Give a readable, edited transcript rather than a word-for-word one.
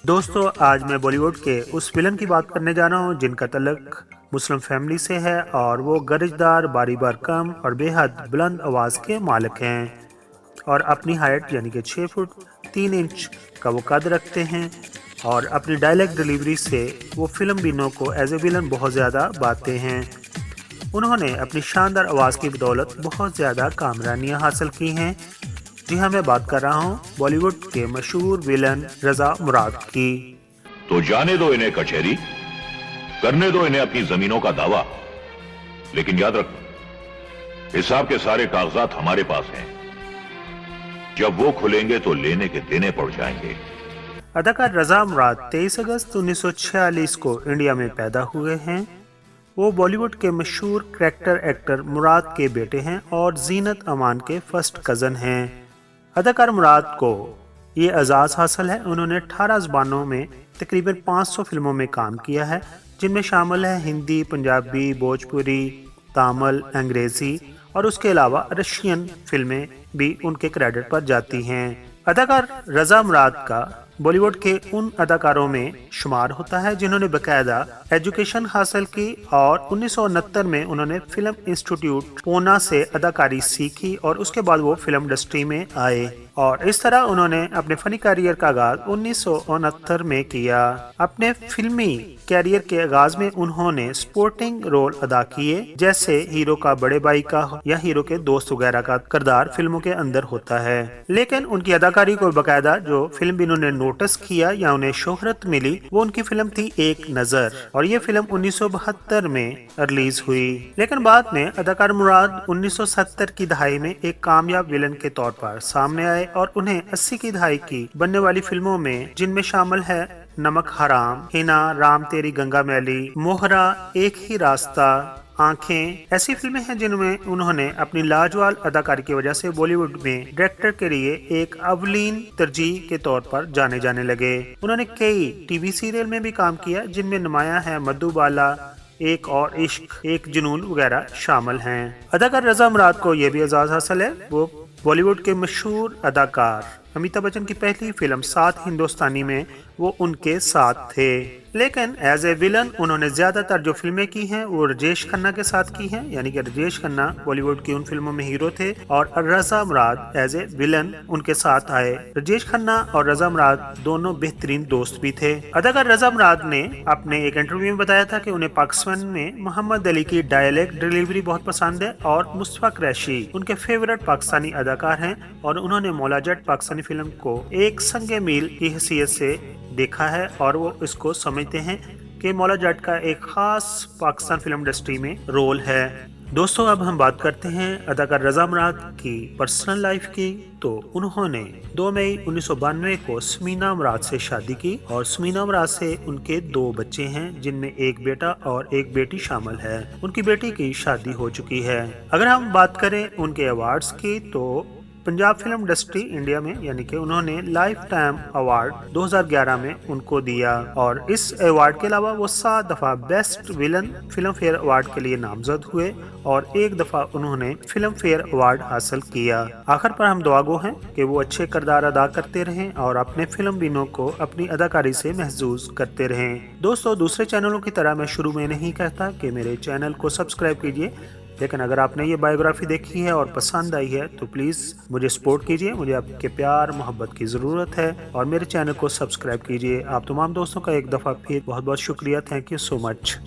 दोस्तों, आज मैं बॉलीवुड के उस विलन की बात करने जा रहा हूँ जिनका तल्लुक मुस्लिम फैमिली से है और वो गरजदार, बारी बार कम और बेहद बुलंद आवाज़ के मालिक हैं और अपनी हाइट यानी कि 6 फुट 3 इंच का वो कद रखते हैं और अपनी डायलॉग डिलीवरी से वो फिल्म बिनों को एज ए विलन बहुत ज़्यादा बांटते हैं। उन्होंने अपनी शानदार आवाज़ की बदौलत बहुत ज़्यादा कामयाबियाँ हासिल की हैं। जी हाँ, मैं बात कर रहा हूँ बॉलीवुड के मशहूर विलन रजा मुराद की। तो जाने दो इन्हें कचहरी, करने दो इन्हें अपनी जमीनों का दावा, लेकिन याद रखो हिसाब के सारे कागजात हमारे पास हैं। जब वो खुलेंगे तो लेने के देने पड़ जाएंगे। अदाकार रजा मुराद 23 अगस्त 1946 को इंडिया में पैदा हुए हैं। वो बॉलीवुड के मशहूर करैक्टर एक्टर मुराद के बेटे हैं और जीनत अमान के फर्स्ट कज़न हैं। अदाकार मुराद को ये एजाज़ हासिल है, उन्होंने 18 ज़बानों में तकरीबन 500 फिल्मों में काम किया है, जिनमें शामिल है हिंदी, पंजाबी, भोजपुरी, तमिल, अंग्रेज़ी और उसके अलावा रशियन फिल्में भी उनके क्रेडिट पर जाती हैं। अदाकार रजा मुराद का बॉलीवुड के उन अदाकारों में शुमार होता है जिन्होंने बाकायदा एजुकेशन हासिल की और 1969 में उन्होंने फिल्म इंस्टीट्यूट पूना से अदाकारी सीखी और उसके बाद वो फिल्म इंडस्ट्री में आए और इस तरह उन्होंने अपने फनी करियर का आगाज 1969 में किया। अपने फिल्मी कैरियर के आगाज में उन्होंने स्पोर्टिंग रोल अदा किए, जैसे हीरो का बड़े भाई का या हीरो के दोस्त वगैरह का किरदार फिल्मों के अंदर होता है। लेकिन उनकी अदाकारी को बाकायदा जो फिल्म भी उन्होंने नोटिस किया या उन्हें शोहरत मिली, वो उनकी फिल्म थी एक नजर और ये फिल्म 1972 में रिलीज हुई। लेकिन बाद में अदाकार मुराद 1970 की दहाई में एक कामयाब विलन के तौर पर सामने आए और उन्हें 80 की दहाई की बनने वाली फिल्मों में, जिनमें शामिल है नमक हराम, हिना, राम तेरी गंगा मैली, मोहरा, एक ही रास्ता, आंखें, ऐसी फिल्में हैं जिनमें उन्होंने अपनी लाजवाब अदाकारी की वजह से बॉलीवुड में डायरेक्टर के लिए एक अवलीन तरजीह के तौर पर जाने जाने लगे। उन्होंने कई टीवी सीरियल में भी काम किया जिनमें नुमाया है मधुबाला, एक और इश्क, एक जुनून वगैरह शामिल हैं। अदाकार रजा मुराद को यह भी एजाज हासिल है, वो बॉलीवुड के मशहूर अदाकार अमिताभ बच्चन की पहली फिल्म सात हिंदुस्तानी में वो उनके साथ थे। लेकिन एज ए विलन उन्होंने ज्यादातर जो फिल्में की हैं वो राजेश खन्ना के साथ की हैं, यानी कि राजेश खन्ना बॉलीवुड की उन फिल्मों में हीरो थे और रजा मुराद एज ए विलन उनके साथ आए। राजेश खन्ना और रजा मुराद दोनों बेहतरीन दोस्त भी थे। अदाकार रजा मुराद ने अपने एक इंटरव्यू में बताया था कि उन्हें पाकिस्तान में मोहम्मद अली की डायलॉग डिलीवरी बहुत पसंद है और मुस्तफा कुरैशी उनके फेवरेट पाकिस्तानी अदाकार हैं और उन्होंने मौला जट पाकिस्तानी फिल्म को एक संगे मील की हैसियत से देखा है और वो इसको समझते हैं कि मौला जट का एक खास पाकिस्तान फिल्म इंडस्ट्री में रोल है। दोस्तों, अब हम बात करते हैं अदाकार रजा मुराद की पर्सनल लाइफ की। तो उन्होंने 2 मई 1992 को स्मीना मुराद से शादी की और स्मीना मुराद से उनके 2 बच्चे हैं, जिनमें एक बेटा और एक बेटी शामिल है। उनकी बेटी की शादी हो चुकी है। अगर हम बात करें उनके अवार्ड्स की, तो पंजाब फिल्म इंडस्ट्री इंडिया में, यानी कि उन्होंने लाइफ टाइम अवार्ड 2011 में उनको दिया और इस अवार्ड के अलावा वो 7 दफा best villain film fair award के लिए नामजद हुए और 1 दफा उन्होंने फिल्म फेयर अवार्ड हासिल किया। आखिर पर हम दुआगो हैं कि वो अच्छे किरदार अदा करते रहें और अपने फिल्म बिनों को अपनी अदाकारी से महसूस करते रहें। दोस्तों, दूसरे चैनलों की तरह मैं शुरू में नहीं कहता कि मेरे चैनल को सब्सक्राइब कीजिए, लेकिन अगर आपने ये बायोग्राफी देखी है और पसंद आई है तो प्लीज़ मुझे सपोर्ट कीजिए। मुझे आपके प्यार मोहब्बत की ज़रूरत है और मेरे चैनल को सब्सक्राइब कीजिए। आप तमाम दोस्तों का एक दफ़ा फिर बहुत बहुत शुक्रिया। Thank you so much.